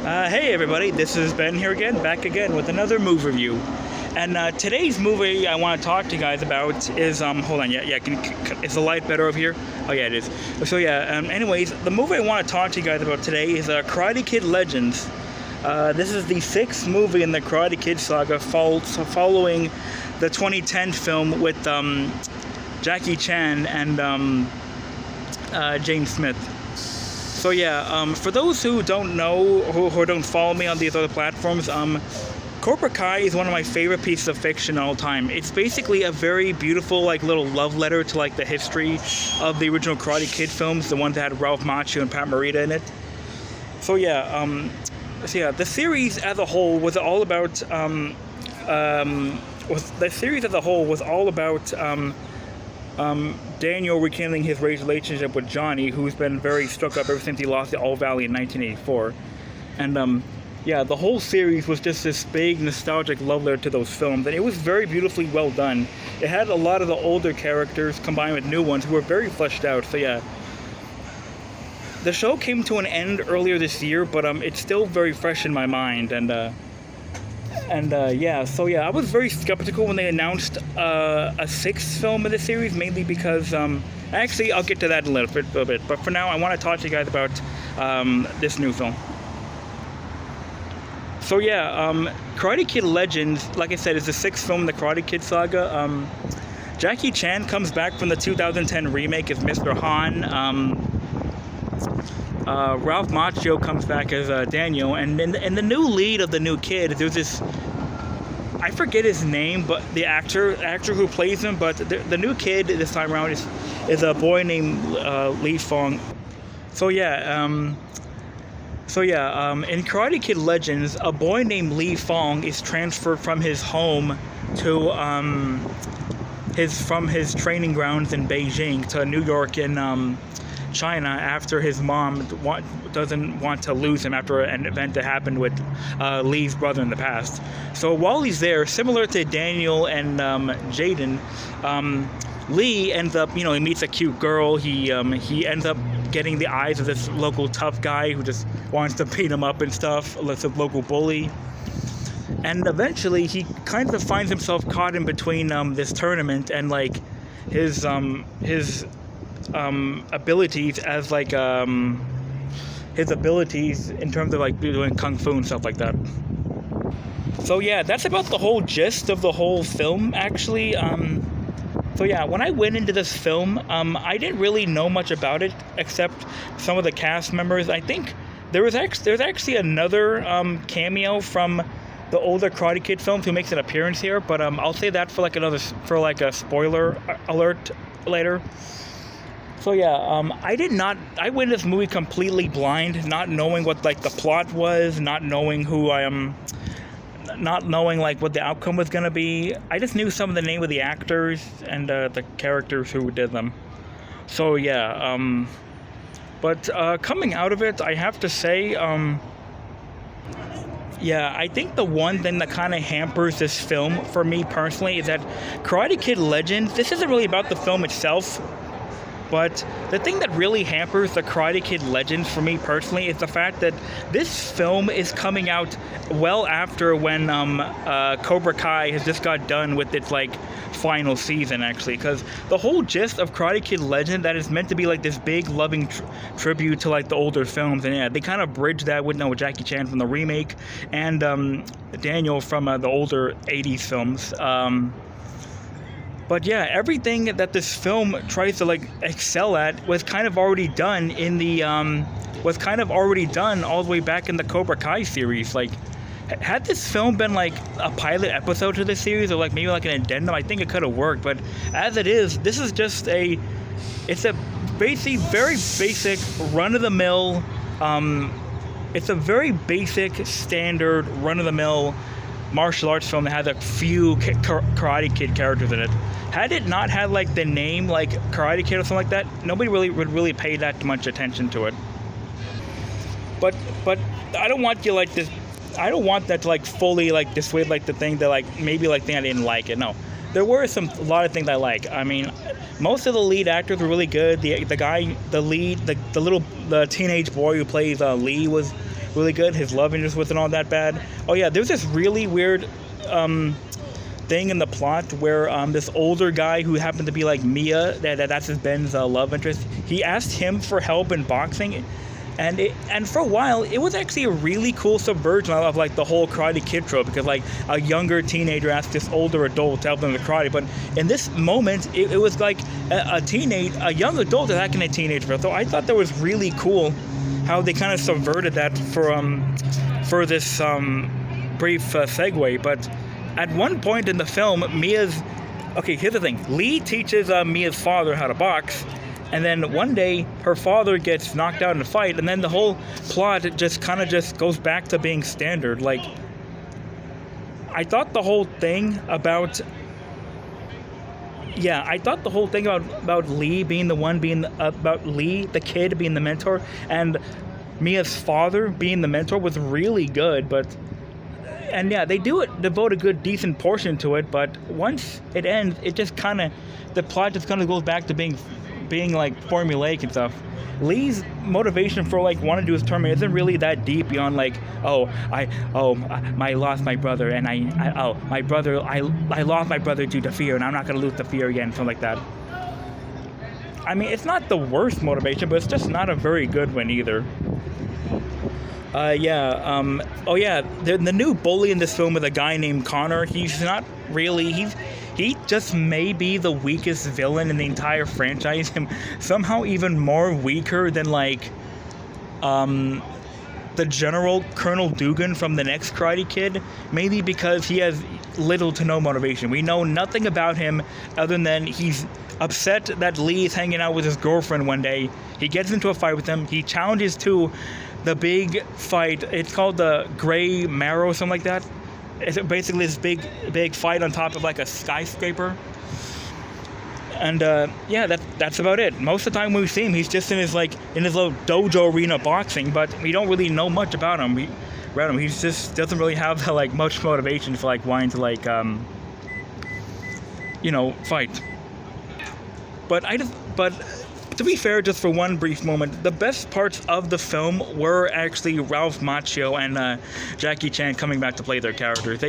Hey everybody, this is Ben here again, back again with another movie review. And today's movie I want to talk to you guys about is, hold on, is the light better over here? Oh yeah, it is. So yeah, anyways, the movie I want to talk to you guys about today is Karate Kid Legends. This is the 6th movie in the Karate Kid saga, following the 2010 film with Jackie Chan and James Smith. So yeah, for those who don't know, who don't follow me on these other platforms, Cobra Kai is one of my favorite pieces of fiction all time. It's basically a very beautiful, like, little love letter to, like, the history of the original Karate Kid films, the ones that had Ralph Macchio and Pat Morita in it. So yeah, the series as a whole was all about, Daniel rekindling his relationship with Johnny, who's been very stuck up ever since he lost the All Valley in 1984. And the whole series was just this big nostalgic love letter to those films, and it was very beautifully well done. It had a lot of the older characters combined with new ones who were very fleshed out. So yeah, the show came to an end earlier this year, but it's still very fresh in my mind. I was very skeptical when they announced a 6th film of the series, mainly because, actually, I'll get to that in a little bit, but for now, I want to talk to you guys about this new film. So yeah, Karate Kid Legends, like I said, is the 6th film in the Karate Kid saga. Jackie Chan comes back from the 2010 remake as Mr. Han. Ralph Macchio comes back as Daniel, and in the new lead of the new kid, there's this, I forget his name, but the actor who plays him, but the new kid this time around is a boy named Lee Fong. In Karate Kid Legends, a boy named Lee Fong is transferred from his home to his training grounds in Beijing to New York in China after his mom doesn't want to lose him after an event that happened with Lee's brother in the past. So while he's there, similar to Daniel and Jaden, Lee ends up, he meets a cute girl. He ends up getting the eyes of this local tough guy who just wants to beat him up and stuff, a local bully. And eventually he kind of finds himself caught in between this tournament and like his abilities as his abilities in terms of like doing kung fu and stuff like that. So yeah, that's about the whole gist of the whole film, actually. When I went into this film, I didn't really know much about it except some of the cast members. I think there's actually another cameo from the older Karate Kid films who makes an appearance here, but I'll say that for a spoiler alert later. So yeah, I went into this movie completely blind, not knowing what like the plot was, not knowing not knowing like what the outcome was gonna be. I just knew some of the name of the actors and the characters who did them. So yeah, but coming out of it, I have to say, I think the one thing that kind of hampers this film for me personally is that Karate Kid Legends, this isn't really about the film itself. But the thing that really hampers the Karate Kid Legends for me personally is the fact that this film is coming out well after when Cobra Kai has just got done with its like final season, actually, because the whole gist of Karate Kid Legend that is meant to be like this big loving tribute to like the older films, and yeah, they kind of bridge that with Jackie Chan from the remake and Daniel from the older 80s films. But yeah, everything that this film tries to like excel at was kind of already done all the way back in the Cobra Kai series. Like, had this film been like a pilot episode to this series or like maybe like an addendum, I think it could have worked. But as it is, this is just very basic run-of-the-mill. It's a very basic, standard run-of-the-mill martial arts film that has a few Karate Kid characters in it. Had it not had like the name like Karate Kid or something like that, nobody would really pay that much attention to it. But I don't want you like this. I don't want that to like fully like dissuade like the thing that like maybe like thing I didn't like it. No, there were a lot of things I like. I mean, most of the lead actors were really good. The guy, the teenage boy who plays Lee was really good. His love interest wasn't all that bad. Oh yeah, there's this really weird thing in the plot where this older guy who happened to be like Mia, that's his Ben's love interest. He asked him for help in boxing, and for a while it was actually a really cool subversion of like the whole Karate Kid trope, because like a younger teenager asked this older adult to help them with karate. But in this moment, it was like a young adult attacking a teenager. So I thought that was really cool how they kind of subverted that for this brief segue. But at one point in the film, here's the thing. Lee teaches Mia's father how to box, and then one day her father gets knocked out in a fight, and then the whole plot just goes back to being standard. Like, I thought the whole thing about Lee being about Lee, the kid, being the mentor, and Mia's father being the mentor was really good, and yeah, they devote a good, decent portion to it, but once it ends, it just the plot just goes back to being like formulaic and stuff. Lee's motivation for like wanting to do his tournament isn't really that deep beyond like, I lost my brother, and I lost my brother due to fear, and I'm not gonna lose the fear again, something like that. I mean, it's not the worst motivation, but it's just not a very good one either. The new bully in this film is a guy named Connor. He's not really, he just may be the weakest villain in the entire franchise. Him somehow even more weaker than like the General Colonel Dugan from the next Karate Kid, mainly because he has little to no motivation. We know nothing about him other than he's upset that Lee is hanging out with his girlfriend one day. He gets into a fight with him. He challenges to the big fight. It's called the Gray Marrow or something like that. It's basically this big fight on top of like a skyscraper. And that's about it. Most of the time when we see him, he's just in his little dojo arena boxing, but we don't really know much about him. He just doesn't really have like much motivation for like wanting to like fight. But to be fair, just for one brief moment, the best parts of the film were actually Ralph Macchio and Jackie Chan coming back to play their characters.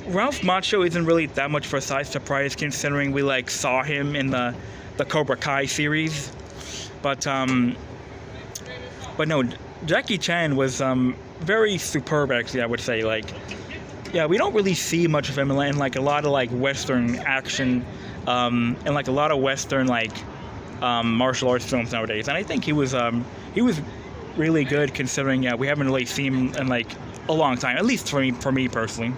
Ralph Macchio isn't really that much for a side surprise, considering we like saw him in the Cobra Kai series. But no, Jackie Chan was very superb, actually, I would say. Like, yeah, we don't really see much of him in like a lot of like Western action, and like a lot of Western like martial arts films nowadays. And I think he was really good, considering we haven't really seen him in like a long time, at least for me personally.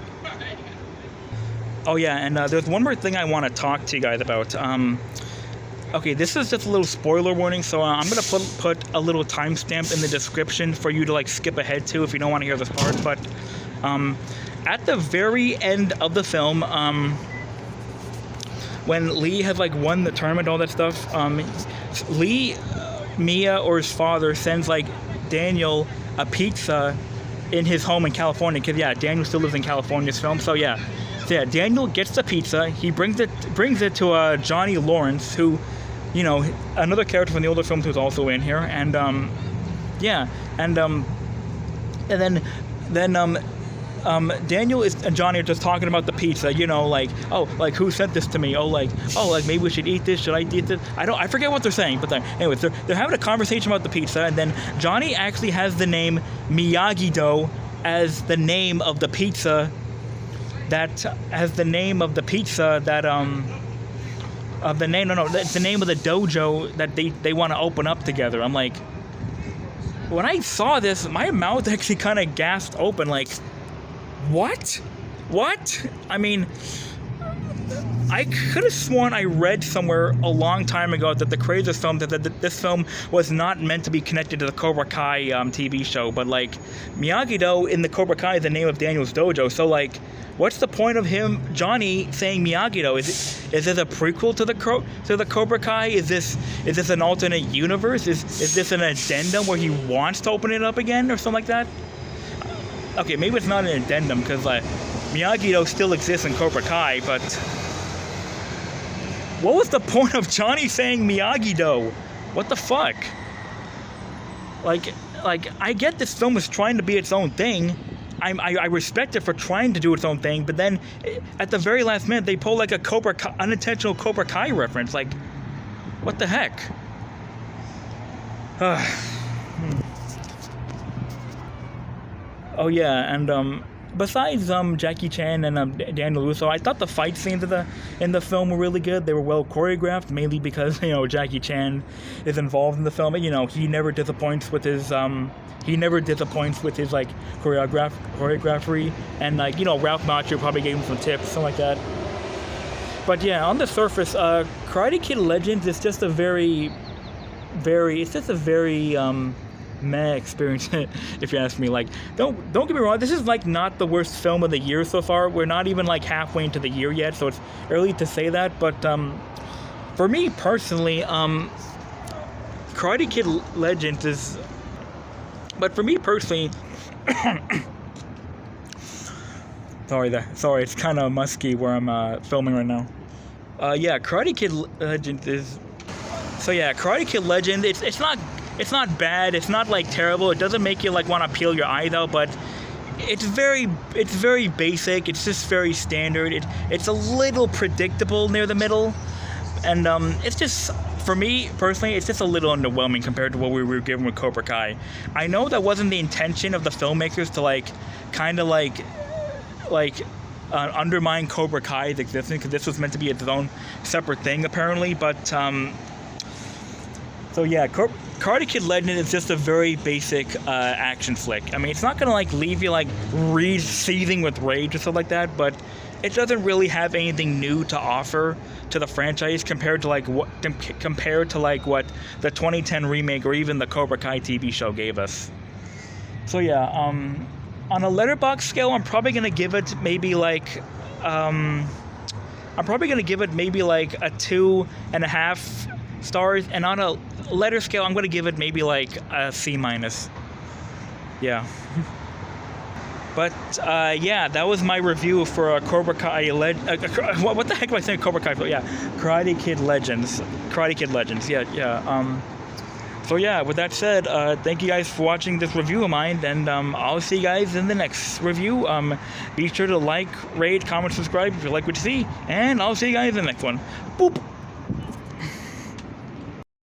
Oh yeah, and there's one more thing I want to talk to you guys about. Okay, this is just a little spoiler warning, so I'm gonna put a little timestamp in the description for you to like skip ahead to if you don't want to hear this part. But at the very end of the film, when Lee has like won the tournament, all that stuff, Lee, Mia, or his father sends like Daniel a pizza in his home in California, because Daniel still lives in California this film. So Daniel gets the pizza. He brings it to Johnny Lawrence, who, another character from the older films who's also in here, and then Daniel and Johnny are just talking about the pizza, who sent this to me? Maybe we should eat this. Should I eat this? I forget what they're saying, but anyways, they're having a conversation about the pizza, and then Johnny actually has the name Miyagi-Do as the name of the pizza. That's the name of the dojo that they want to open up together. I'm like, when I saw this, my mouth actually kind of gasped open, like, what? I mean, I could have sworn I read somewhere a long time ago that the creators film that this film was not meant to be connected to the Cobra Kai TV show, but like Miyagi-Do in the Cobra Kai is the name of Daniel's dojo. So like, what's the point of Johnny saying Miyagi-Do? Is this a prequel to the Cobra Kai? Is this an alternate universe? Is this an addendum where he wants to open it up again or something like that? Okay, maybe it's not an addendum because like Miyagi-Do still exists in Cobra Kai, but what was the point of Johnny saying Miyagi-Do? What the fuck? Like, like, I get this film is trying to be its own thing. I respect it for trying to do its own thing, but then at the very last minute they pull like a unintentional Cobra Kai reference. Like, what the heck? Oh yeah, and besides Jackie Chan and Daniel Russo, I thought the fight scenes in the film were really good. They were well choreographed, mainly because Jackie Chan is involved in the film. And, he never disappoints with his like choreography, and like Ralph Macchio probably gave him some tips, something like that. But yeah, on the surface, Karate Kid Legends is just a very meh experience, if you ask me. Like, don't get me wrong, this is like not the worst film of the year so far. We're not even like halfway into the year yet, so it's early to say that. But for me personally, Karate Kid Legends is. But for me personally, sorry, it's kind of musky where I'm filming right now. Yeah, Karate Kid Legend is. So yeah, Karate Kid Legend. It's not bad. It's not like terrible. It doesn't make you like want to peel your eyes out, but it's very basic. It's just very standard. It's a little predictable near the middle, and it's just. For me, personally, it's just a little underwhelming compared to what we were given with Cobra Kai. I know that wasn't the intention of the filmmakers to undermine Cobra Kai's existence, because this was meant to be its own separate thing, apparently. But, so yeah, Karate Kid Legend is just a very basic action flick. I mean, it's not going to, leave you, seething with rage or stuff like that, but it doesn't really have anything new to offer to the franchise compared to what the 2010 remake or even the Cobra Kai TV show gave us. So yeah, on a Letterboxd scale, I'm probably gonna give it maybe a 2.5 stars, and on a letter scale, I'm gonna give it maybe a C-. Yeah. But, yeah, that was my review for Cobra Kai what the heck am I saying? Cobra Kai? Yeah, Karate Kid Legends. Yeah. So, yeah, with that said, thank you guys for watching this review of mine, and I'll see you guys in the next review. Be sure to like, rate, comment, subscribe if you like what you see, and I'll see you guys in the next one. Boop!